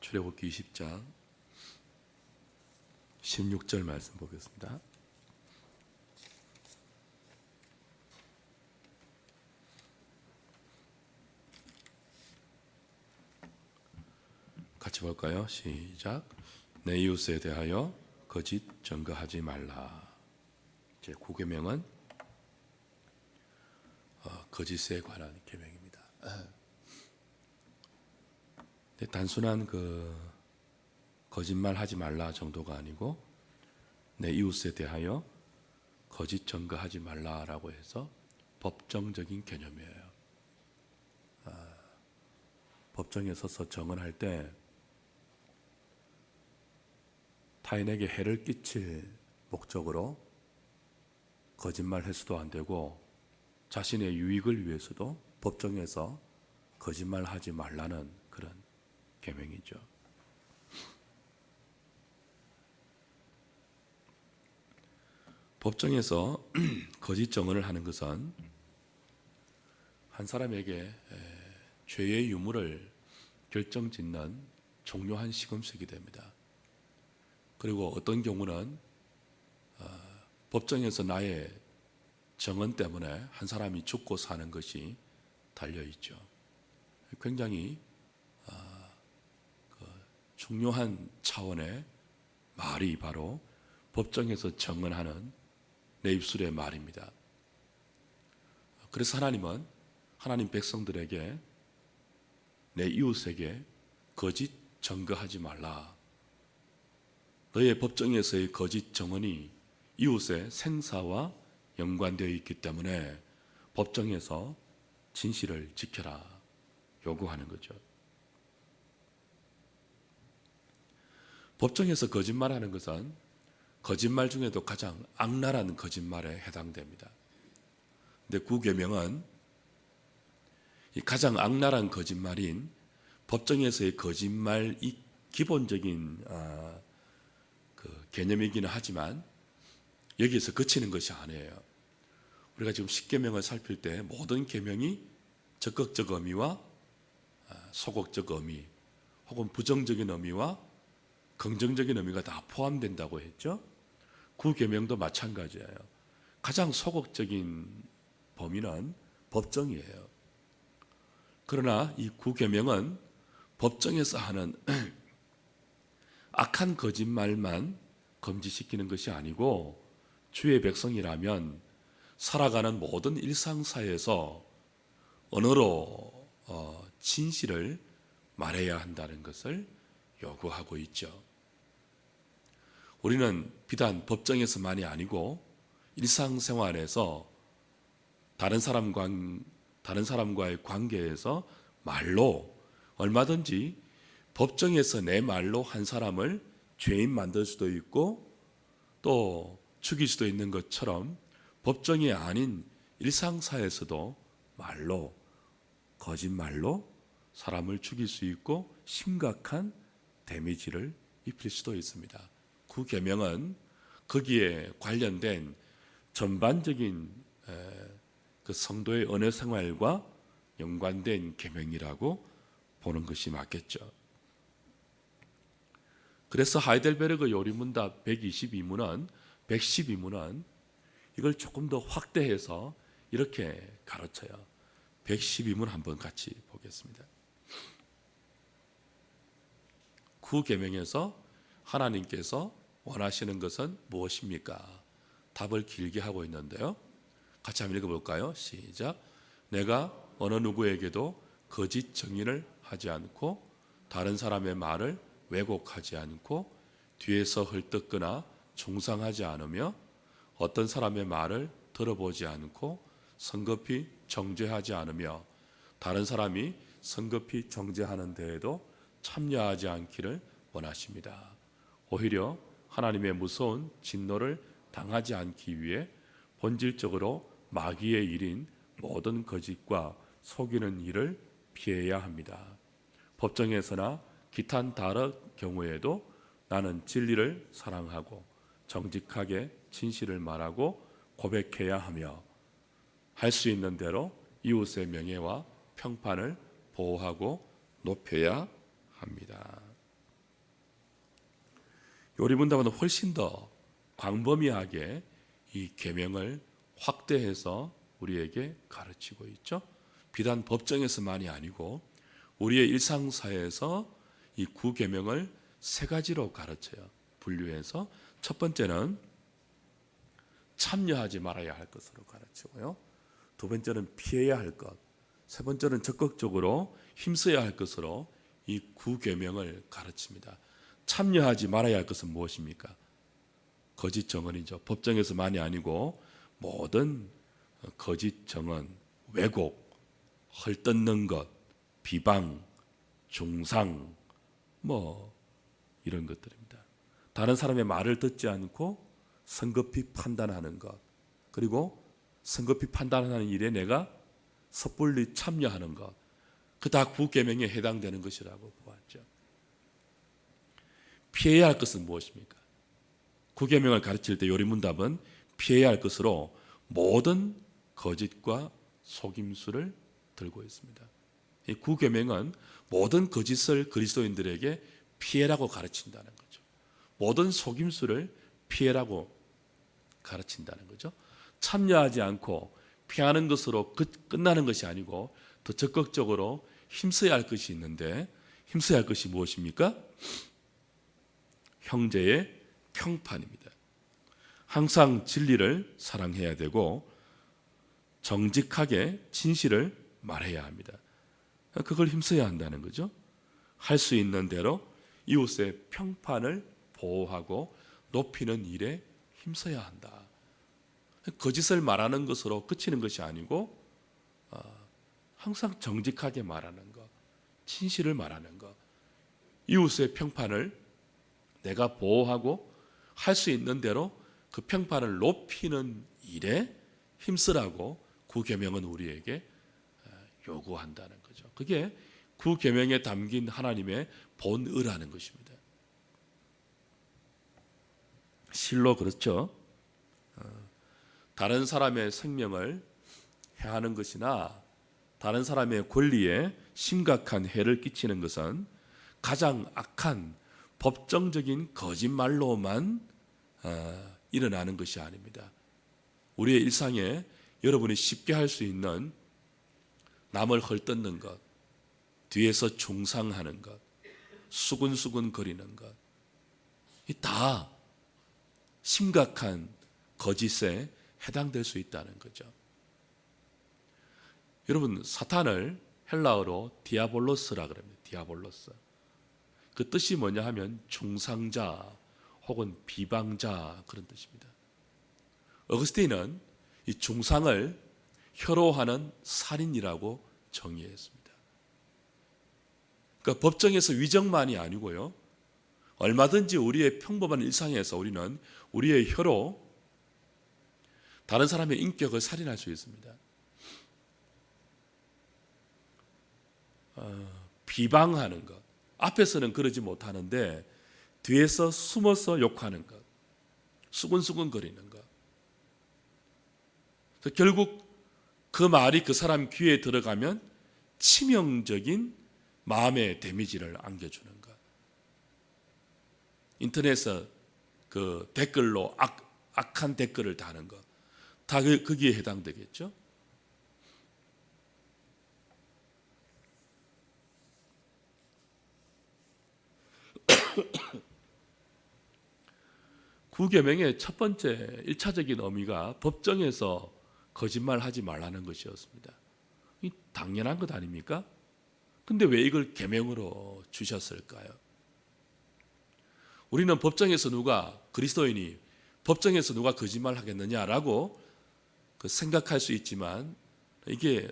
출애굽기 20장 16절 말씀 보겠습니다. 같이 볼까요? 시작. 내 이웃에 대하여 거짓 증거하지 말라. 제 9계명은 거짓에 관한 계명입니다. 단순한 거짓말하지 말라 정도가 아니고 내 이웃에 대하여 거짓 증거하지 말라라고 해서 법정적인 개념이에요. 법정에 서서 정언할 때 타인에게 해를 끼칠 목적으로 거짓말해서도 안 되고 자신의 유익을 위해서도 법정에서 거짓말하지 말라는 그런 계명이죠. 법정에서 거짓 증언을 하는 것은 한 사람에게 죄의 유무를 결정짓는 중요한 시금석이 됩니다. 그리고 어떤 경우는 법정에서 나의 증언 때문에 한 사람이 죽고 사는 것이 달려있죠. 굉장히 중요한 차원의 말이 바로 법정에서 증언하는 내 입술의 말입니다. 그래서 하나님은 하나님 백성들에게 내 이웃에게 거짓 증거하지 말라. 너의 법정에서의 거짓 증언이 이웃의 생사와 연관되어 있기 때문에 법정에서 진실을 지켜라 요구하는 거죠. 법정에서 거짓말하는 것은 거짓말 중에도 가장 악랄한 거짓말에 해당됩니다. 근데 9계명은 이 가장 악랄한 거짓말인 법정에서의 거짓말이 기본적인 개념이기는 하지만 여기에서 그치는 것이 아니에요. 우리가 지금 10계명을 살필 때 모든 계명이 적극적 의미와 소극적 의미 혹은 부정적인 의미와 긍정적인 의미가 다 포함된다고 했죠. 9계명도 마찬가지예요. 가장 소극적인 범위는 법정이에요. 그러나 이 9계명은 법정에서 하는 악한 거짓말만 금지시키는 것이 아니고 주의 백성이라면 살아가는 모든 일상사에서 언어로 진실을 말해야 한다는 것을 요구하고 있죠. 우리는 비단 법정에서만이 아니고 일상생활에서 다른 사람과의 관계에서 말로 얼마든지 법정에서 내 말로 한 사람을 죄인 만들 수도 있고 또 죽일 수도 있는 것처럼 법정이 아닌 일상사에서도 말로 거짓말로 사람을 죽일 수 있고 심각한 데미지를 입힐 수도 있습니다. 9계명은 거기에 관련된 전반적인 그 성도의 언어 생활과 연관된 계명이라고 보는 것이 맞겠죠. 그래서 하이델베르그 요리문답 112문은 112문은 이걸 조금 더 확대해서 이렇게 가르쳐요. 112문 한번 같이 보겠습니다. 9계명에서 하나님께서 원하시는 것은 무엇입니까? 답을 길게 하고 있는데요. 같이 한번 읽어볼까요? 시작. 내가 어느 누구에게도 거짓 증인을 하지 않고 다른 사람의 말을 왜곡하지 않고 뒤에서 헐뜯거나 중상하지 않으며 어떤 사람의 말을 들어보지 않고 성급히 정죄하지 않으며 다른 사람이 성급히 정죄하는 데에도 참여하지 않기를 원하십니다. 오히려 하나님의 무서운 진노를 당하지 않기 위해 본질적으로 마귀의 일인 모든 거짓과 속이는 일을 피해야 합니다. 법정에서나 기탄 다른 경우에도 나는 진리를 사랑하고 정직하게 진실을 말하고 고백해야 하며 할 수 있는 대로 이웃의 명예와 평판을 보호하고 높여야 합니다. 요리문답은 훨씬 더 광범위하게 이 계명을 확대해서 우리에게 가르치고 있죠. 비단 법정에서만이 아니고 우리의 일상사회에서 이 구계명을 세 가지로 가르쳐요. 분류해서 첫 번째는 참여하지 말아야 할 것으로 가르치고요. 두 번째는 피해야 할 것, 세 번째는 적극적으로 힘써야 할 것으로 이 구계명을 가르칩니다. 참여하지 말아야 할 것은 무엇입니까? 거짓 정언이죠. 법정에서만이 아니고 모든 거짓 정언, 왜곡, 헐뜯는 것, 비방, 중상, 이런 것들입니다. 다른 사람의 말을 듣지 않고 성급히 판단하는 것, 그리고 성급히 판단하는 일에 내가 섣불리 참여하는 것, 그 다 구계명에 해당되는 것이라고 보았죠. 피해야 할 것은 무엇입니까? 구계명을 가르칠 때 요리문답은 피해야 할 것으로 모든 거짓과 속임수를 들고 있습니다. 이 구계명은 모든 거짓을 그리스도인들에게 피해라고 가르친다는 거죠. 모든 속임수를 피해라고 가르친다는 거죠. 참여하지 않고 피하는 것으로 끝나는 것이 아니고 더 적극적으로 힘써야 할 것이 있는데, 힘써야 할 것이 무엇입니까? 형제의 평판입니다. 항상 진리를 사랑해야 되고 정직하게 진실을 말해야 합니다. 그걸 힘써야 한다는 거죠. 할 수 있는 대로 이웃의 평판을 보호하고 높이는 일에 힘써야 한다. 거짓을 말하는 것으로 그치는 것이 아니고 항상 정직하게 말하는 것, 진실을 말하는 것, 이웃의 평판을 내가 보호하고 할 수 있는 대로 그 평판을 높이는 일에 힘쓰라고 구계명은 우리에게 요구한다는 거죠. 그게 구계명에 담긴 하나님의 본의라는 것입니다. 실로 그렇죠. 다른 사람의 생명을 해하는 것이나 다른 사람의 권리에 심각한 해를 끼치는 것은 가장 악한 법정적인 거짓말로만 일어나는 것이 아닙니다. 우리의 일상에 여러분이 쉽게 할 수 있는 남을 헐뜯는 것, 뒤에서 중상하는 것, 수근수근 거리는 것, 이 다 심각한 거짓에 해당될 수 있다는 거죠. 여러분, 사탄을 헬라어로 디아볼로스라 그럽니다. 디아볼로스. 그 뜻이 뭐냐 하면 중상자 혹은 비방자, 그런 뜻입니다. 어거스틴은 이 중상을 혀로하는 살인이라고 정의했습니다. 그러니까 법정에서 위정만이 아니고요, 얼마든지 우리의 평범한 일상에서 우리는 우리의 혀로 다른 사람의 인격을 살인할 수 있습니다. 비방하는 것, 앞에서는 그러지 못하는데 뒤에서 숨어서 욕하는 것, 수근수근 거리는 것, 결국 그 말이 그 사람 귀에 들어가면 치명적인 마음의 데미지를 안겨주는 것. 인터넷에서 그 댓글로 악한 댓글을 다는 것, 다 거기에 해당되겠죠. 구계명의 첫 번째 1차적인 의미가 법정에서 거짓말하지 말라는 것이었습니다. 이 당연한 것 아닙니까? 근데 왜 이걸 계명으로 주셨을까요? 우리는 법정에서 그리스도인이 법정에서 누가 거짓말 하겠느냐라고 생각할 수 있지만 이게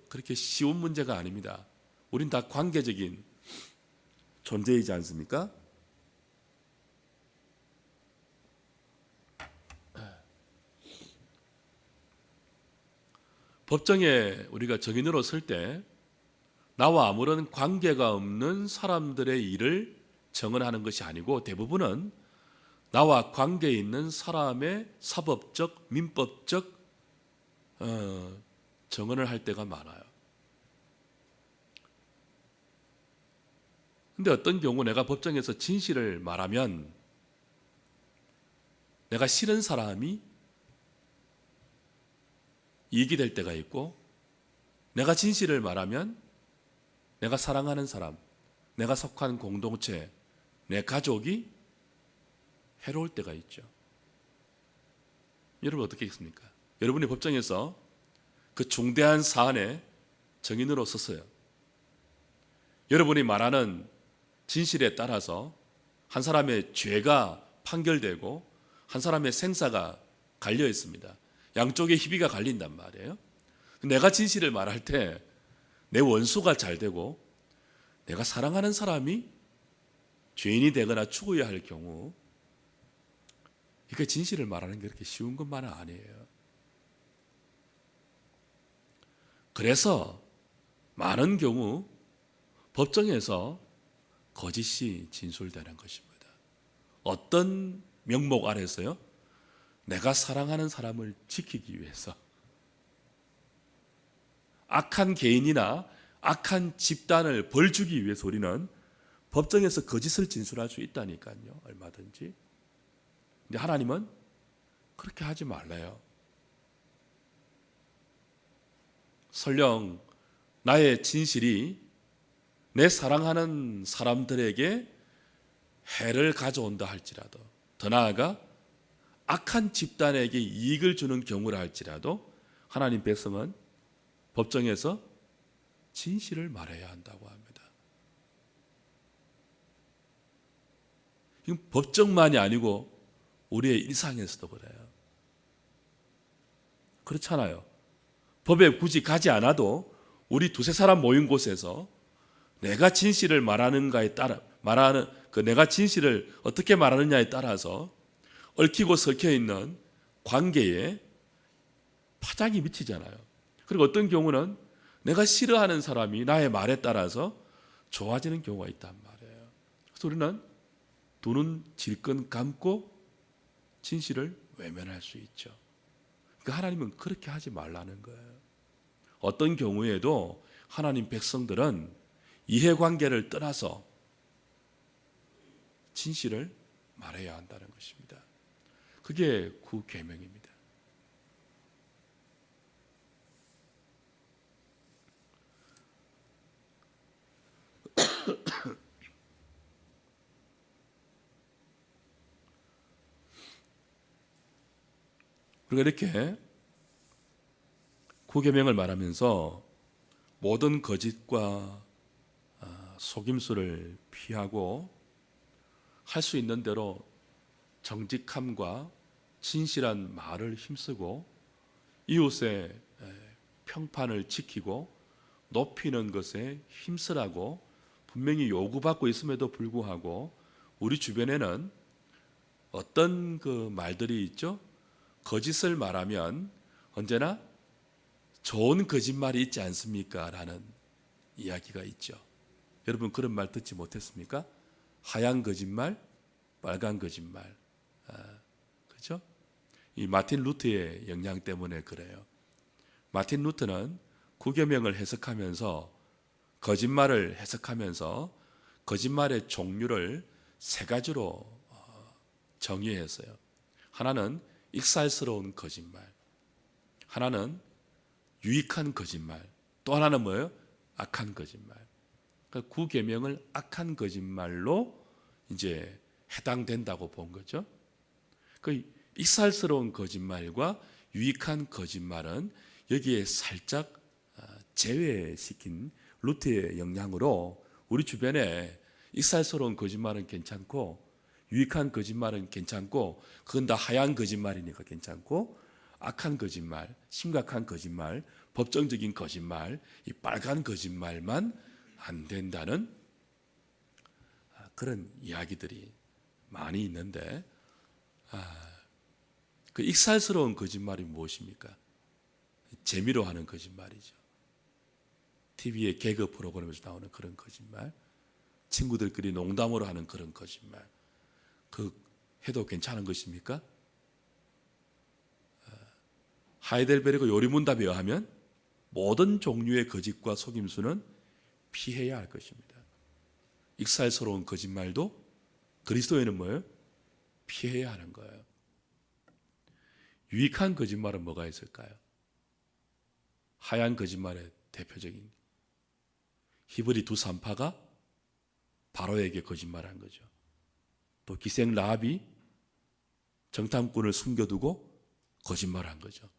그렇게 쉬운 문제가 아닙니다. 우린 다 관계적인 존재이지 않습니까? 법정에 우리가 증인으로 설 때 나와 아무런 관계가 없는 사람들의 일을 증언하는 것이 아니고 대부분은 나와 관계 있는 사람의 사법적, 민법적 증언을 할 때가 많아요. 근데 어떤 경우 내가 법정에서 진실을 말하면 내가 싫은 사람이 이익이 될 때가 있고, 내가 진실을 말하면 내가 사랑하는 사람, 내가 속한 공동체, 내 가족이 해로울 때가 있죠. 여러분 어떻게 했습니까? 여러분이 법정에서 그 중대한 사안의 증인으로 섰어요. 여러분이 말하는 진실에 따라서 한 사람의 죄가 판결되고 한 사람의 생사가 갈려 있습니다. 양쪽의 희비가 갈린단 말이에요. 내가 진실을 말할 때 내 원수가 잘 되고 내가 사랑하는 사람이 죄인이 되거나 죽어야 할 경우, 이게 진실을 말하는 게 그렇게 쉬운 것만은 아니에요. 그래서 많은 경우 법정에서 거짓이 진술되는 것입니다. 어떤 명목 아래서요? 내가 사랑하는 사람을 지키기 위해서, 악한 개인이나 악한 집단을 벌주기 위해서 우리는 법정에서 거짓을 진술할 수 있다니까요. 얼마든지. 근데 하나님은 그렇게 하지 말래요. 설령 나의 진실이 내 사랑하는 사람들에게 해를 가져온다 할지라도, 더 나아가 악한 집단에게 이익을 주는 경우라 할지라도 하나님 백성은 법정에서 진실을 말해야 한다고 합니다. 이건 법정만이 아니고 우리의 일상에서도 그래요. 그렇잖아요. 법에 굳이 가지 않아도 우리 두세 사람 모인 곳에서 내가 진실을 말하는가에 따라, 내가 진실을 어떻게 말하느냐에 따라서 얽히고 섞여 있는 관계에 파장이 미치잖아요. 그리고 어떤 경우는 내가 싫어하는 사람이 나의 말에 따라서 좋아지는 경우가 있단 말이에요. 그래서 우리는 두 눈 질끈 감고 진실을 외면할 수 있죠. 그러니까 하나님은 그렇게 하지 말라는 거예요. 어떤 경우에도 하나님 백성들은 이해관계를 떠나서 진실을 말해야 한다는 것입니다. 그게 구계명입니다. 그리고 이렇게 구계명을 말하면서 모든 거짓과 속임수를 피하고 할 수 있는 대로 정직함과 진실한 말을 힘쓰고 이웃의 평판을 지키고 높이는 것에 힘쓰라고 분명히 요구받고 있음에도 불구하고 우리 주변에는 어떤 그 말들이 있죠? 거짓을 말하면 언제나 좋은 거짓말이 있지 않습니까? 라는 이야기가 있죠. 여러분 그런 말 듣지 못했습니까? 하얀 거짓말, 빨간 거짓말. 그렇죠? 이 마틴 루터의 영향 때문에 그래요. 마틴 루터는 구계명을 해석하면서 거짓말을 해석하면서 거짓말의 종류를 세 가지로 정의했어요. 하나는 익살스러운 거짓말, 하나는 유익한 거짓말, 또 하나는 뭐예요? 악한 거짓말. 그러니까 구계명을 악한 거짓말로 이제 해당된다고 본 거죠. 그 익살스러운 거짓말과 유익한 거짓말은 여기에 살짝 제외시킨 루트의 영향으로 우리 주변에 익살스러운 거짓말은 괜찮고 유익한 거짓말은 괜찮고 그건 다 하얀 거짓말이니까 괜찮고 악한 거짓말, 심각한 거짓말, 법정적인 거짓말, 이 빨간 거짓말만 안 된다는 그런 이야기들이 많이 있는데 그 익살스러운 거짓말이 무엇입니까? 재미로 하는 거짓말이죠. TV의 개그 프로그램에서 나오는 그런 거짓말, 친구들끼리 농담으로 하는 그런 거짓말, 그 해도 괜찮은 것입니까? 하이델베르그 요리문답에 의하면 모든 종류의 거짓과 속임수는 피해야 할 것입니다. 익살스러운 거짓말도 그리스도에는 뭐예요? 피해야 하는 거예요. 유익한 거짓말은 뭐가 있을까요? 하얀 거짓말의 대표적인 히브리 두 산파가 바로에게 거짓말한 거죠. 또 기생 라합이 정탐꾼을 숨겨두고 거짓말한 거죠.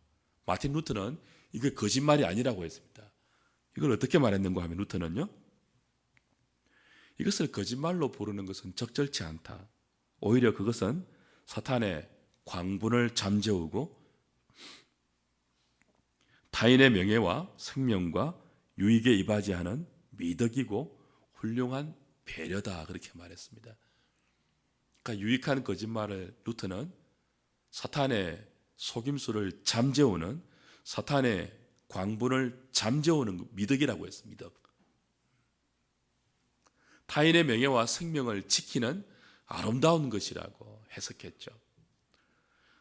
마틴 루터는 이게 거짓말이 아니라고 했습니다. 이걸 어떻게 말했는가 하면 루터는요, 이것을 거짓말로 부르는 것은 적절치 않다. 오히려 그것은 사탄의 광분을 잠재우고 타인의 명예와 생명과 유익에 이바지하는 미덕이고 훌륭한 배려다, 그렇게 말했습니다. 그러니까 유익한 거짓말을 루터는 사탄의 속임수를 잠재우는, 사탄의 광분을 잠재우는 미덕이라고 했습니다. 타인의 명예와 생명을 지키는 아름다운 것이라고 해석했죠.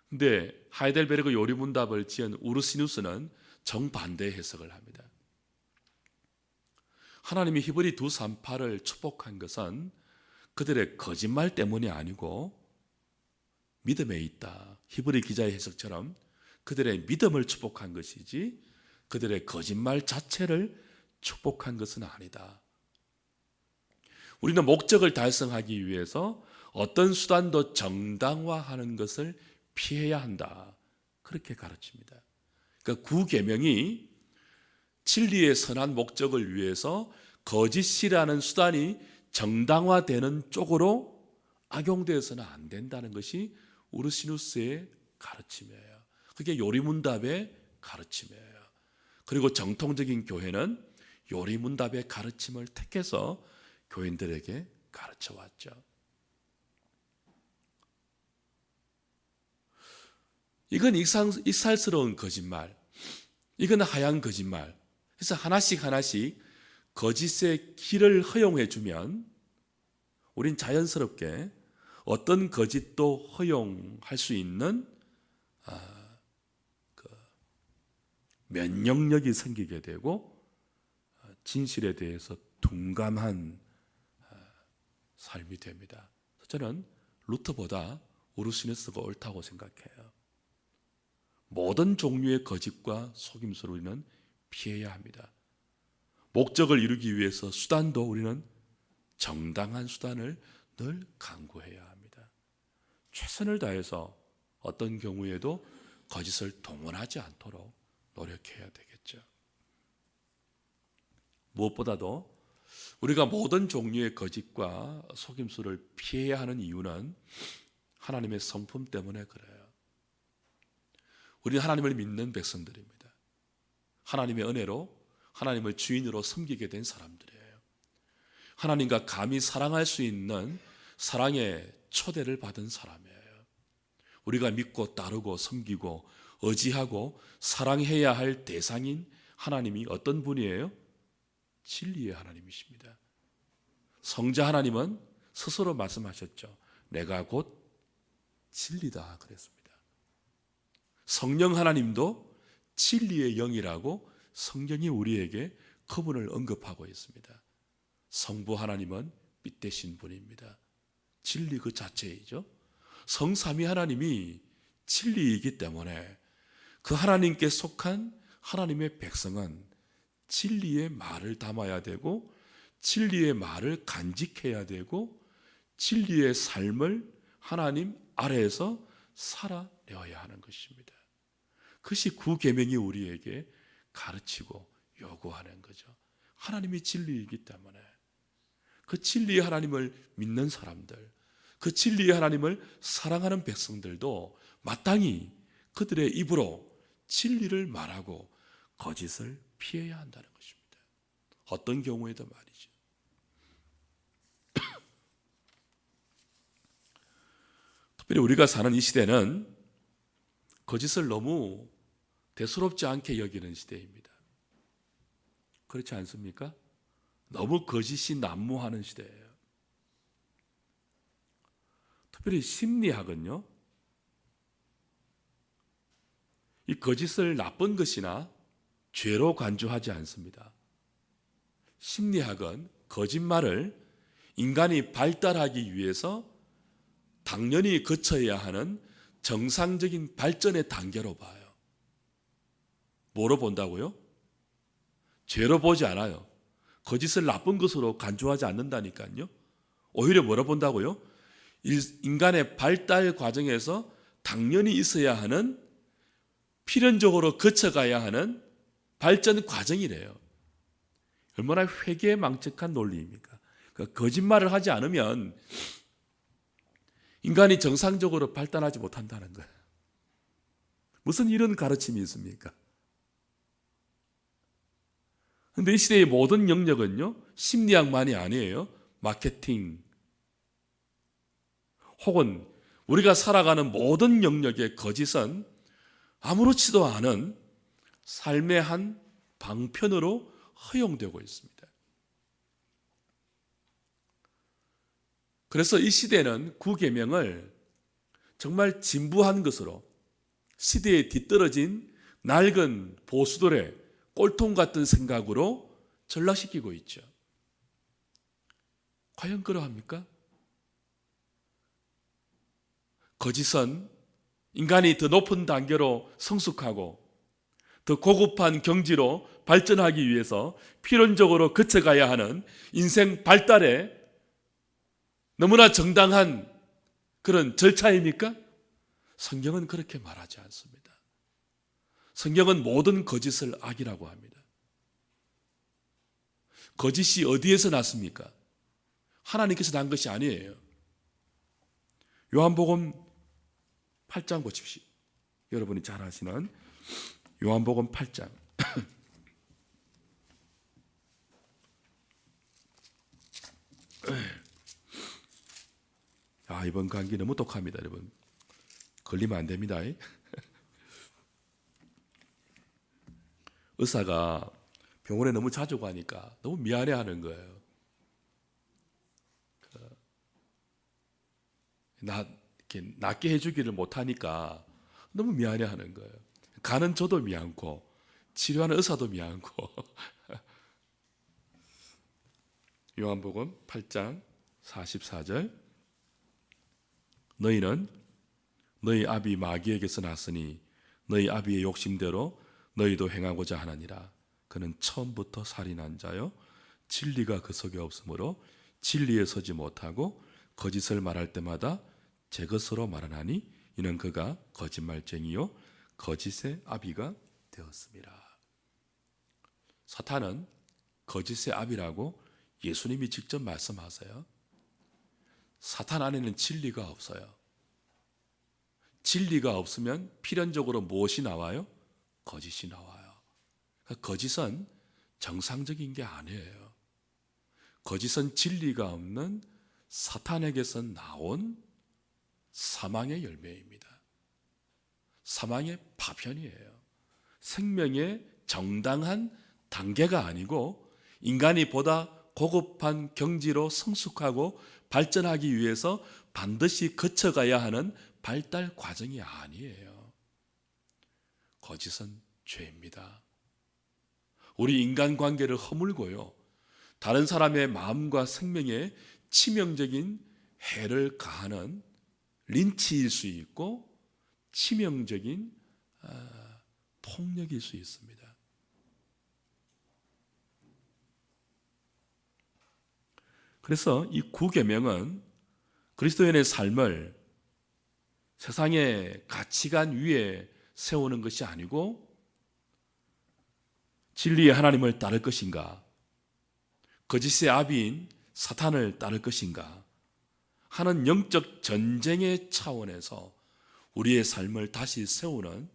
근데 하이델베르그 요리문답을 지은 우르시누스는 정반대의 해석을 합니다. 하나님이 히브리 두 산파를 축복한 것은 그들의 거짓말 때문이 아니고 믿음에 있다. 히브리 기자의 해석처럼 그들의 믿음을 축복한 것이지 그들의 거짓말 자체를 축복한 것은 아니다. 우리는 목적을 달성하기 위해서 어떤 수단도 정당화하는 것을 피해야 한다. 그렇게 가르칩니다. 그러니까 구계명이 진리의 선한 목적을 위해서 거짓이라는 수단이 정당화되는 쪽으로 악용되어서는 안 된다는 것이 우르시누스의 가르침이에요. 그게 요리문답의 가르침이에요. 그리고 정통적인 교회는 요리문답의 가르침을 택해서 교인들에게 가르쳐 왔죠. 이건 익살스러운 거짓말, 이건 하얀 거짓말. 그래서 하나씩 거짓의 길을 허용해 주면 우린 자연스럽게 어떤 거짓도 허용할 수 있는 면역력이 생기게 되고 진실에 대해서 둔감한 삶이 됩니다. 저는 루터보다 우르시누스가 옳다고 생각해요. 모든 종류의 거짓과 속임수를 우리는 피해야 합니다. 목적을 이루기 위해서 수단도 우리는 정당한 수단을 늘 강구해야 합니다. 최선을 다해서 어떤 경우에도 거짓을 동원하지 않도록 노력해야 되겠죠. 무엇보다도 우리가 모든 종류의 거짓과 속임수를 피해야 하는 이유는 하나님의 성품 때문에 그래요. 우리는 하나님을 믿는 백성들입니다. 하나님의 은혜로 하나님을 주인으로 섬기게 된 사람들이에요. 하나님과 감히 사랑할 수 있는 사랑의 초대를 받은 사람이에요. 우리가 믿고 따르고 섬기고 의지하고 사랑해야 할 대상인 하나님이 어떤 분이에요? 진리의 하나님이십니다. 성자 하나님은 스스로 말씀하셨죠. 내가 곧 진리다 그랬습니다. 성령 하나님도 진리의 영이라고 성경이 우리에게 그분을 언급하고 있습니다. 성부 하나님은 빛되신 분입니다. 진리 그 자체이죠. 성삼위 하나님이 진리이기 때문에 그 하나님께 속한 하나님의 백성은 진리의 말을 담아야 되고 진리의 말을 간직해야 되고 진리의 삶을 하나님 아래에서 살아내어야 하는 것입니다. 그것이 구계명이 우리에게 가르치고 요구하는 거죠. 하나님이 진리이기 때문에 그 진리의 하나님을 믿는 사람들, 그 진리의 하나님을 사랑하는 백성들도 마땅히 그들의 입으로 진리를 말하고 거짓을 피해야 한다는 것입니다. 어떤 경우에도 말이죠. 특별히 우리가 사는 이 시대는 거짓을 너무 대수롭지 않게 여기는 시대입니다. 그렇지 않습니까? 너무 거짓이 난무하는 시대예요. 특별히 심리학은요, 이 거짓을 나쁜 것이나 죄로 간주하지 않습니다. 심리학은 거짓말을 인간이 발달하기 위해서 당연히 거쳐야 하는 정상적인 발전의 단계로 봐요. 뭐로 본다고요? 죄로 보지 않아요. 거짓을 나쁜 것으로 간주하지 않는다니까요. 오히려 뭐로 본다고요? 인간의 발달 과정에서 당연히 있어야 하는, 필연적으로 거쳐가야 하는 발전 과정이래요. 얼마나 회계망측한 논리입니까? 그러니까 거짓말을 하지 않으면 인간이 정상적으로 발달하지 못한다는 거예요. 무슨 이런 가르침이 있습니까? 그런데 이 시대의 모든 영역은요, 심리학만이 아니에요. 마케팅, 혹은 우리가 살아가는 모든 영역의 거짓은 아무렇지도 않은 삶의 한 방편으로 허용되고 있습니다. 그래서 이 시대는 구계명을 정말 진부한 것으로, 시대에 뒤떨어진 낡은 보수들의 꼴통 같은 생각으로 전락시키고 있죠. 과연 그러합니까? 거짓은 인간이 더 높은 단계로 성숙하고 더 고급한 경지로 발전하기 위해서 필연적으로 거쳐가야 하는 인생 발달에 너무나 정당한 그런 절차입니까? 성경은 그렇게 말하지 않습니다. 성경은 모든 거짓을 악이라고 합니다. 거짓이 어디에서 났습니까? 하나님께서 난 것이 아니에요. 요한복음 8장 보십시오. 여러분이 잘 아시는 요한복음 8장. 이번 강기 너무 독합니다, 여러분. 걸리면 안 됩니다. 의사가 병원에 너무 자주 가니까 너무 미안해하는 거예요. 이렇게 낫게 해주기를 못하니까 너무 미안해하는 거예요. 가는 저도 미안고 치료하는 의사도 미안고. 요한복음 8장 44절. 너희는 너희 아비 마귀에게서 났으니 너희 아비의 욕심대로 너희도 행하고자 하느니라. 그는 처음부터 살인한 자요 진리가 그 속에 없으므로 진리에 서지 못하고 거짓을 말할 때마다 제 것으로 말하나니 이는 그가 거짓말쟁이요 거짓의 아비가 되었습니다. 사탄은 거짓의 아비라고 예수님이 직접 말씀하세요. 사탄 안에는 진리가 없어요. 진리가 없으면 필연적으로 무엇이 나와요? 거짓이 나와요. 거짓은 정상적인 게 아니에요. 거짓은 진리가 없는 사탄에게서 나온 사망의 열매입니다. 사망의 파편이에요. 생명의 정당한 단계가 아니고 인간이 보다 고급한 경지로 성숙하고 발전하기 위해서 반드시 거쳐가야 하는 발달 과정이 아니에요. 거짓은 죄입니다. 우리 인간관계를 허물고요, 다른 사람의 마음과 생명에 치명적인 해를 가하는 린치일 수 있고 치명적인 폭력일 수 있습니다. 그래서 이 구계명은 그리스도인의 삶을 세상의 가치관 위에 세우는 것이 아니고 진리의 하나님을 따를 것인가, 거짓의 아비인 사탄을 따를 것인가 하는 영적 전쟁의 차원에서 우리의 삶을 다시 세우는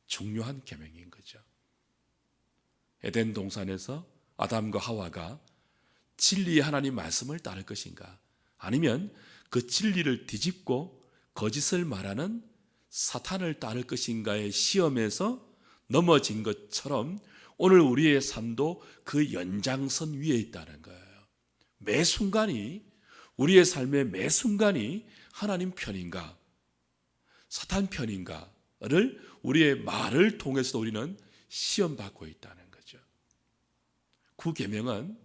중요한 계명인 거죠. 에덴 동산에서 아담과 하와가 진리의 하나님 말씀을 따를 것인가, 아니면 그 진리를 뒤집고 거짓을 말하는 사탄을 따를 것인가의 시험에서 넘어진 것처럼 오늘 우리의 삶도 그 연장선 위에 있다는 거예요. 매 순간이, 우리의 삶의 매 순간이 하나님 편인가 사탄 편인가를 우리의 말을 통해서 우리는 시험받고 있다는 거죠. 구계명은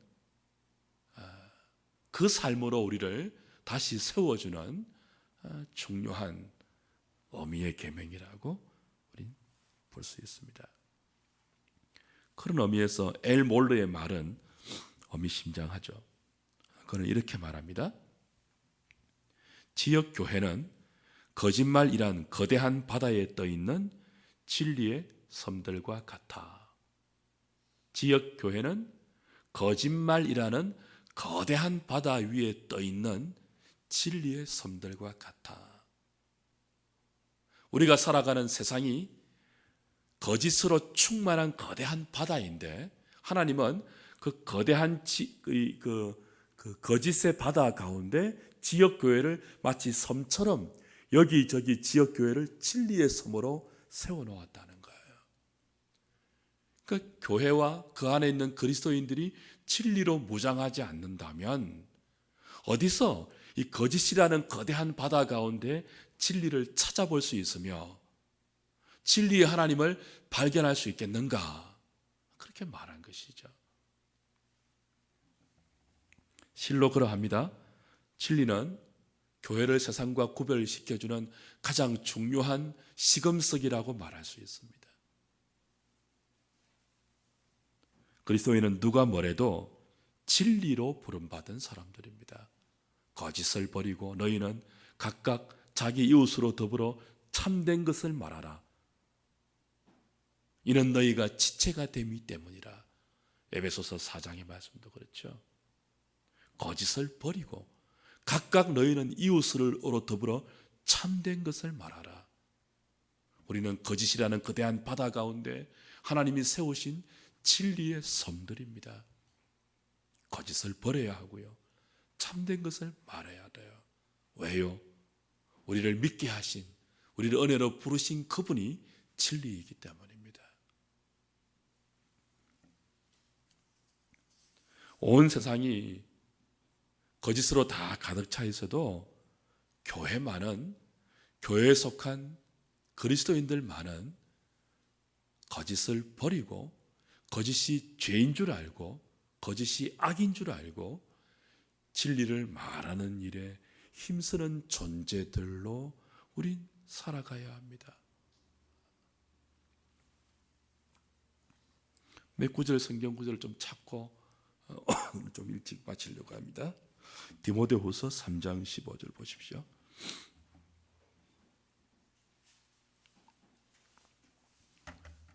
그 삶으로 우리를 다시 세워주는 중요한 어미의 계명이라고 우리 볼 수 있습니다. 그런 의미에서 엘몰르의 말은 의미심장하죠. 그는 이렇게 말합니다. 지역 교회는 거짓말이란 거대한 바다에 떠 있는 진리의 섬들과 같아. 지역 교회는 거짓말이라는 거대한 바다 위에 떠 있는 진리의 섬들과 같아. 우리가 살아가는 세상이 거짓으로 충만한 거대한 바다인데 하나님은 그 거대한 그 거짓의 바다 가운데 지역교회를 마치 섬처럼 여기저기 지역교회를 진리의 섬으로 세워놓았다는 거예요. 그 교회와 그 안에 있는 그리스도인들이 진리로 무장하지 않는다면 어디서 이 거짓이라는 거대한 바다 가운데 진리를 찾아볼 수 있으며 진리의 하나님을 발견할 수 있겠는가? 그렇게 말한 것이죠. 실로 그러합니다. 진리는 교회를 세상과 구별시켜주는 가장 중요한 시금석이라고 말할 수 있습니다. 그리스도인은 누가 뭐래도 진리로 부름받은 사람들입니다. 거짓을 버리고 너희는 각각 자기 이웃으로 더불어 참된 것을 말하라. 이는 너희가 지체가 됨이 때문이라. 에베소서 4장의 말씀도 그렇죠. 거짓을 버리고 각각 너희는 이웃으로 더불어 참된 것을 말하라. 우리는 거짓이라는 거대한 바다 가운데 하나님이 세우신 진리의 섬들입니다. 거짓을 버려야 하고요. 참된 것을 말해야 돼요. 왜요? 우리를 믿게 하신, 우리를 은혜로 부르신 그분이 진리이기 때문입니다. 온 세상이 거짓으로 다 가득 차 있어도 교회만은, 교회에 속한 그리스도인들만은 거짓을 버리고 거짓이 죄인 줄 알고 거짓이 악인 줄 알고 진리를 말하는 일에 힘쓰는 존재들로 우린 살아가야 합니다. 몇 구절 성경 구절을 좀 찾고 좀 일찍 마치려고 합니다. 디모데후서 3장 15절 보십시오.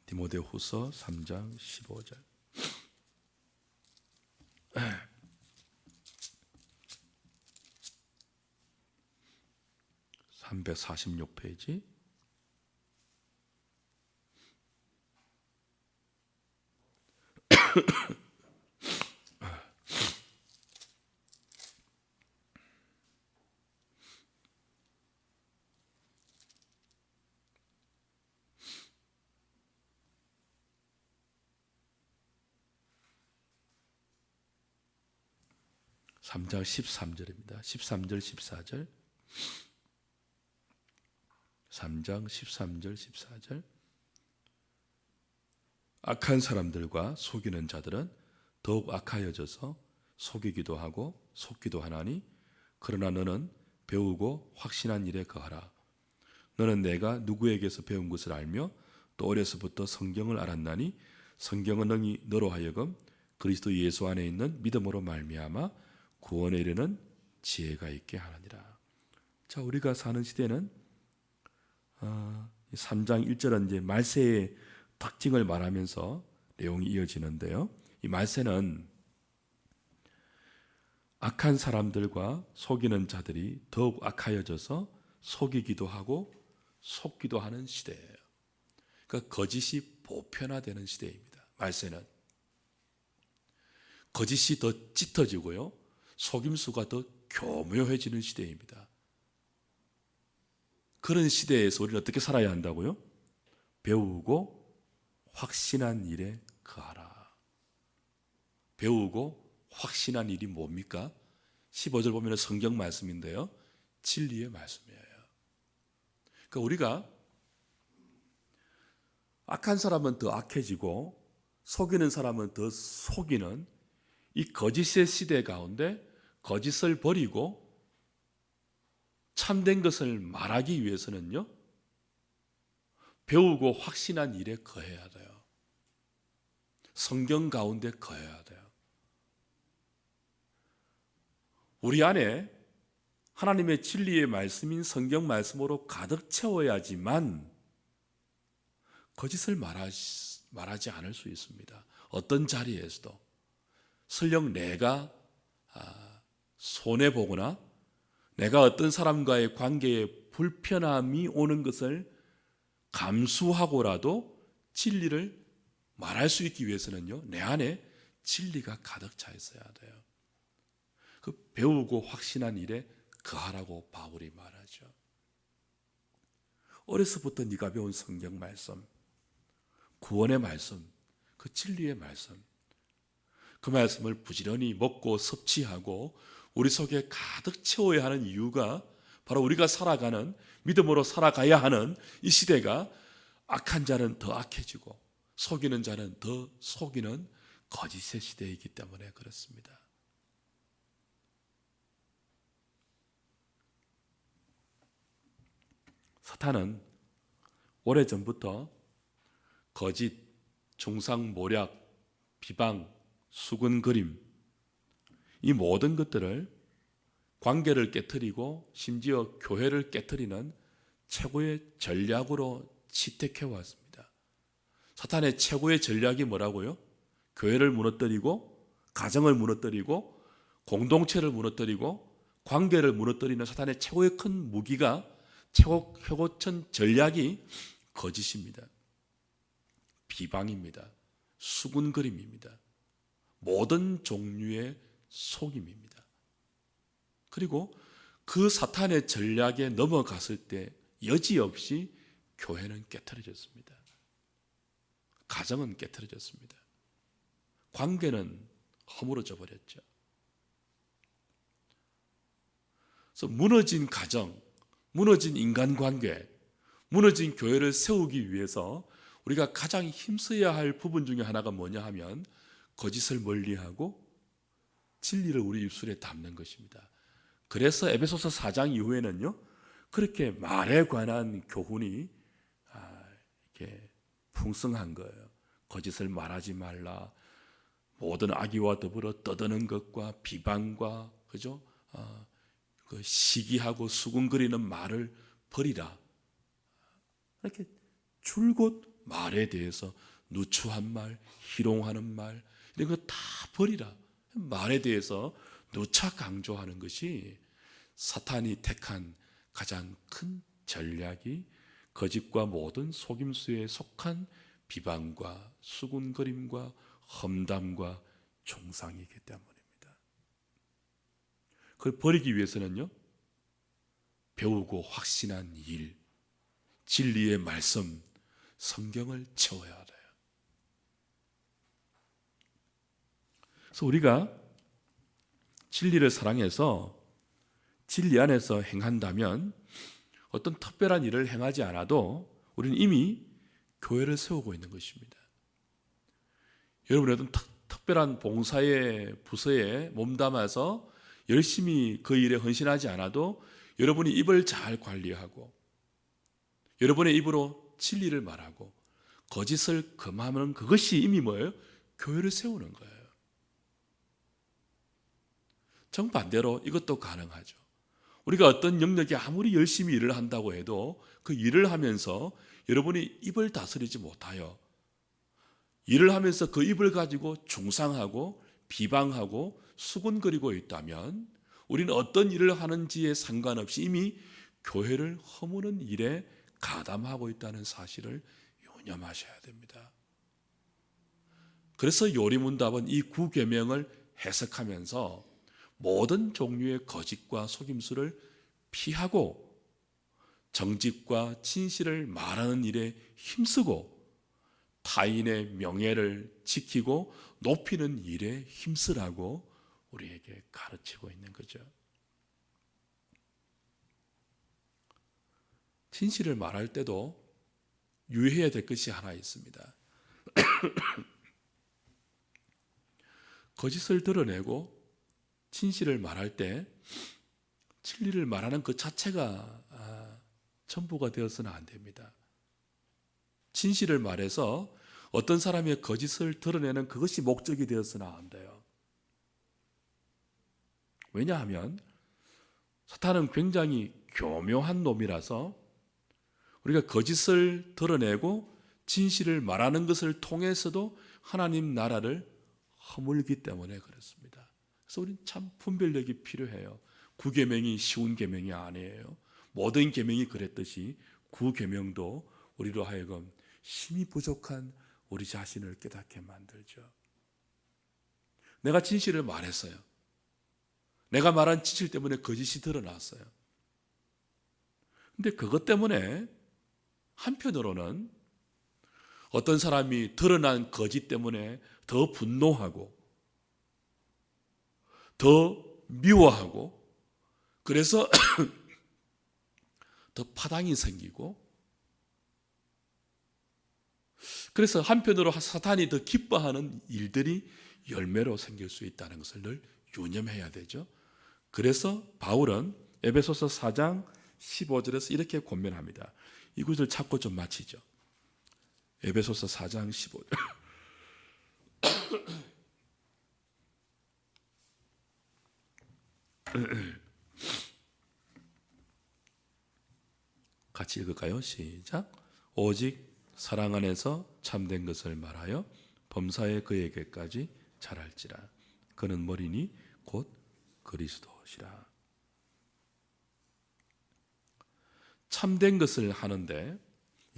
디모데후서 3장 15절. 346페이지. 삼장 13절입니다. 13절 14절. 3장 13절 14절. 악한 사람들과 속이는 자들은 더욱 악하여져서 속이기도 하고 속기도 하나니 그러나 너는 배우고 확신한 일에 거하라. 너는 내가 누구에게서 배운 것을 알며 또 어려서부터 성경을 알았나니 성경은 능히 너로 하여금 그리스도 예수 안에 있는 믿음으로 말미암아 구원에 이르는 지혜가 있게 하느니라. 자, 우리가 사는 시대는 3장 1절은 이제 말세의 특징을 말하면서 내용이 이어지는데요. 이 말세는 악한 사람들과 속이는 자들이 더욱 악하여져서 속이기도 하고 속기도 하는 시대예요. 그러니까 거짓이 보편화되는 시대입니다. 말세는 거짓이 더 짙어지고요, 속임수가 더 교묘해지는 시대입니다. 그런 시대에서 우리는 어떻게 살아야 한다고요? 배우고 확신한 일에 거하라. 배우고 확신한 일이 뭡니까? 15절 보면 성경 말씀인데요, 진리의 말씀이에요. 그러니까 우리가 악한 사람은 더 악해지고 속이는 사람은 더 속이는 이 거짓의 시대 가운데 거짓을 버리고 참된 것을 말하기 위해서는요, 배우고 확신한 일에 거해야 돼요. 성경 가운데 거해야 돼요. 우리 안에 하나님의 진리의 말씀인 성경 말씀으로 가득 채워야지만 거짓을 말하지 않을 수 있습니다. 어떤 자리에서도 설령 내가 손해보거나 내가 어떤 사람과의 관계에 불편함이 오는 것을 감수하고라도 진리를 말할 수 있기 위해서는요, 내 안에 진리가 가득 차 있어야 돼요. 그 배우고 확신한 일에 거하라고 바울이 말하죠. 어려서부터 네가 배운 성경 말씀, 구원의 말씀, 그 진리의 말씀, 그 말씀을 부지런히 먹고 섭취하고 우리 속에 가득 채워야 하는 이유가 바로 우리가 살아가는, 믿음으로 살아가야 하는 이 시대가 악한 자는 더 악해지고 속이는 자는 더 속이는 거짓의 시대이기 때문에 그렇습니다. 사탄은 오래전부터 거짓, 중상모략, 비방, 수군거림, 이 모든 것들을 관계를 깨트리고 심지어 교회를 깨트리는 최고의 전략으로 채택해 왔습니다. 사탄의 최고의 전략이 뭐라고요? 교회를 무너뜨리고 가정을 무너뜨리고 공동체를 무너뜨리고 관계를 무너뜨리는 사탄의 최고의 큰 무기가, 최고천 전략이 거짓입니다. 비방입니다. 수군거림입니다. 모든 종류의 속임입니다. 그리고 그 사탄의 전략에 넘어갔을 때 여지없이 교회는 깨트려졌습니다. 가정은 깨트려졌습니다. 관계는 허물어져 버렸죠. 그래서 무너진 가정, 무너진 인간관계, 무너진 교회를 세우기 위해서 우리가 가장 힘써야 할 부분 중에 하나가 뭐냐 하면 거짓을 멀리하고 진리를 우리 입술에 담는 것입니다. 그래서 에베소서 4장 이후에는요, 그렇게 말에 관한 교훈이 이렇게 풍성한 거예요. 거짓을 말하지 말라. 모든 악의와 더불어 떠드는 것과 비방과, 그죠? 그 시기하고 수군거리는 말을 버리라. 이렇게 줄곧 말에 대해서 누추한 말, 희롱하는 말, 이런 거 다 버리라. 말에 대해서 누차 강조하는 것이 사탄이 택한 가장 큰 전략이 거짓과 모든 속임수에 속한 비방과 수군거림과 험담과 중상이기 때문입니다. 그걸 버리기 위해서는요, 배우고 확신한 일, 진리의 말씀, 성경을 채워야 돼요. 그래서 우리가 진리를 사랑해서 진리 안에서 행한다면 어떤 특별한 일을 행하지 않아도 우리는 이미 교회를 세우고 있는 것입니다. 여러분이 어떤 특별한 봉사의 부서에 몸담아서 열심히 그 일에 헌신하지 않아도 여러분이 입을 잘 관리하고 여러분의 입으로 진리를 말하고 거짓을 금하면 그것이 이미 뭐예요? 교회를 세우는 거예요. 정반대로 이것도 가능하죠. 우리가 어떤 영역에 아무리 열심히 일을 한다고 해도 그 일을 하면서 여러분이 입을 다스리지 못하여 일을 하면서 그 입을 가지고 중상하고 비방하고 수군거리고 있다면 우리는 어떤 일을 하는지에 상관없이 이미 교회를 허무는 일에 가담하고 있다는 사실을 유념하셔야 됩니다. 그래서 요리문답은 이 9계명을 해석하면서 모든 종류의 거짓과 속임수를 피하고 정직과 진실을 말하는 일에 힘쓰고 타인의 명예를 지키고 높이는 일에 힘쓰라고 우리에게 가르치고 있는 거죠. 진실을 말할 때도 유의해야 될 것이 하나 있습니다. 거짓을 드러내고 진실을 말할 때 진리를 말하는 그 자체가 전부가 되어서는 안 됩니다. 진실을 말해서 어떤 사람의 거짓을 드러내는 그것이 목적이 되어서는 안 돼요. 왜냐하면 사탄은 굉장히 교묘한 놈이라서 우리가 거짓을 드러내고 진실을 말하는 것을 통해서도 하나님 나라를 허물기 때문에 그렇습니다. 그래서 우리는 참 분별력이 필요해요. 구계명이 쉬운 계명이 아니에요. 모든 계명이 그랬듯이 구계명도 우리로 하여금 힘이 부족한 우리 자신을 깨닫게 만들죠. 내가 진실을 말했어요. 내가 말한 진실 때문에 거짓이 드러났어요. 근데 그것 때문에 한편으로는 어떤 사람이 드러난 거짓 때문에 더 분노하고 더 미워하고 그래서 더 파당이 생기고 그래서 한편으로 사탄이 더 기뻐하는 일들이 열매로 생길 수 있다는 것을 늘 유념해야 되죠. 그래서 바울은 에베소서 4장 15절에서 이렇게 권면합니다. 이 구절 찾고 좀 마치죠. 에베소서 4장 15절. 같이 읽을까요? 시작. 오직 사랑 안에서 참된 것을 말하여 범사에 그에게까지 자랄지라. 그는 머리니 곧 그리스도시라. 참된 것을 하는데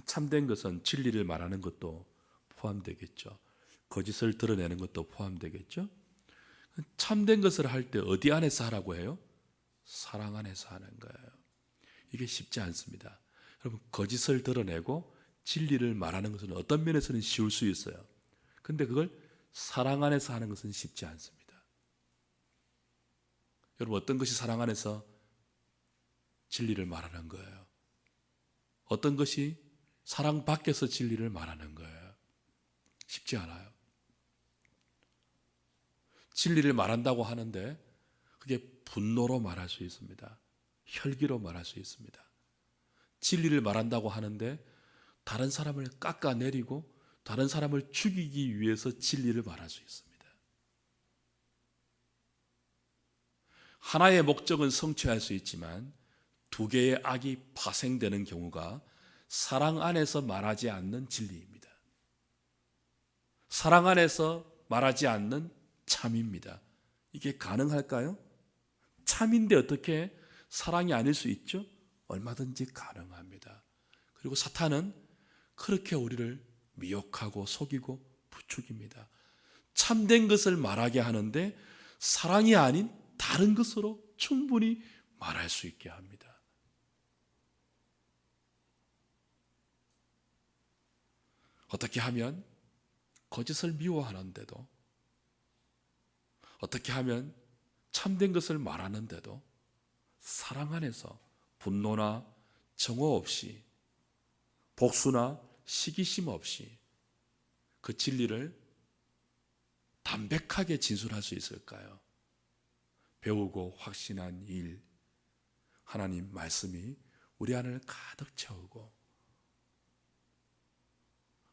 참된 것은 진리를 말하는 것도 포함되겠죠. 거짓을 드러내는 것도 포함되겠죠. 참된 것을 할 때 어디 안에서 하라고 해요? 사랑 안에서 하는 거예요. 이게 쉽지 않습니다. 여러분, 거짓을 드러내고 진리를 말하는 것은 어떤 면에서는 쉬울 수 있어요. 근데 그걸 사랑 안에서 하는 것은 쉽지 않습니다. 여러분, 어떤 것이 사랑 안에서 진리를 말하는 거예요? 어떤 것이 사랑 밖에서 진리를 말하는 거예요? 쉽지 않아요. 진리를 말한다고 하는데 그게 분노로 말할 수 있습니다. 혈기로 말할 수 있습니다. 진리를 말한다고 하는데 다른 사람을 깎아내리고 다른 사람을 죽이기 위해서 진리를 말할 수 있습니다. 하나의 목적은 성취할 수 있지만 두 개의 악이 파생되는 경우가 사랑 안에서 말하지 않는 진리입니다. 사랑 안에서 말하지 않는 참입니다. 이게 가능할까요? 참인데 어떻게 사랑이 아닐 수 있죠? 얼마든지 가능합니다. 그리고 사탄은 그렇게 우리를 미혹하고 속이고 부추깁니다. 참된 것을 말하게 하는데 사랑이 아닌 다른 것으로 충분히 말할 수 있게 합니다. 어떻게 하면 거짓을 미워하는데도, 어떻게 하면 참된 것을 말하는데도 사랑 안에서 분노나 정오 없이, 복수나 시기심 없이 그 진리를 담백하게 진술할 수 있을까요? 배우고 확신한 일, 하나님 말씀이 우리 안을 가득 채우고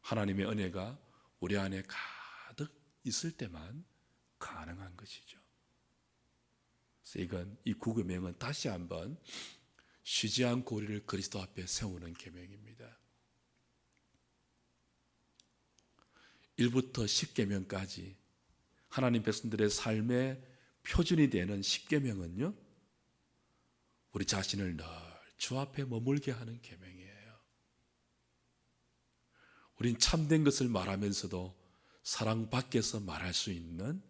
하나님의 은혜가 우리 안에 가득 있을 때만 가능한 것이죠. 그래서 이건, 이 구계명은 다시 한번 쉬지 않고 우리를 그리스도 앞에 세우는 계명입니다. 1부터 10계명까지 하나님 백성들의 삶의 표준이 되는 10계명은요, 우리 자신을 늘 주 앞에 머물게 하는 계명이에요. 우린 참된 것을 말하면서도 사랑 밖에서 말할 수 있는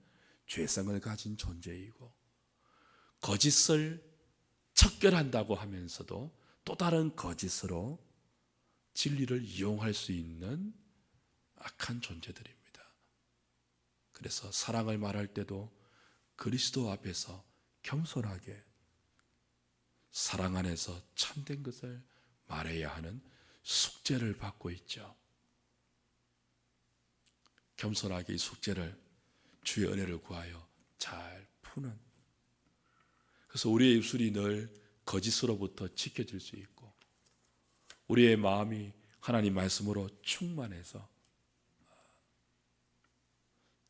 죄성을 가진 존재이고, 거짓을 척결한다고 하면서도 또 다른 거짓으로 진리를 이용할 수 있는 악한 존재들입니다. 그래서 사랑을 말할 때도 그리스도 앞에서 겸손하게 사랑 안에서 참된 것을 말해야 하는 숙제를 받고 있죠. 겸손하게 이 숙제를 주의 은혜를 구하여 잘 푸는, 그래서 우리의 입술이 늘 거짓으로부터 지켜질 수 있고 우리의 마음이 하나님 말씀으로 충만해서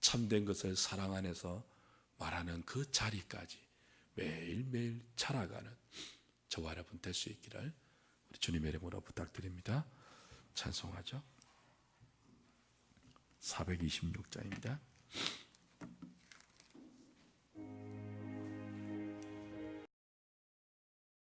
참된 것을 사랑 안에서 말하는 그 자리까지 매일매일 자라가는 저와 여러분 될 수 있기를 우리 주님의 이름으로 부탁드립니다. 찬송하죠. 426장입니다.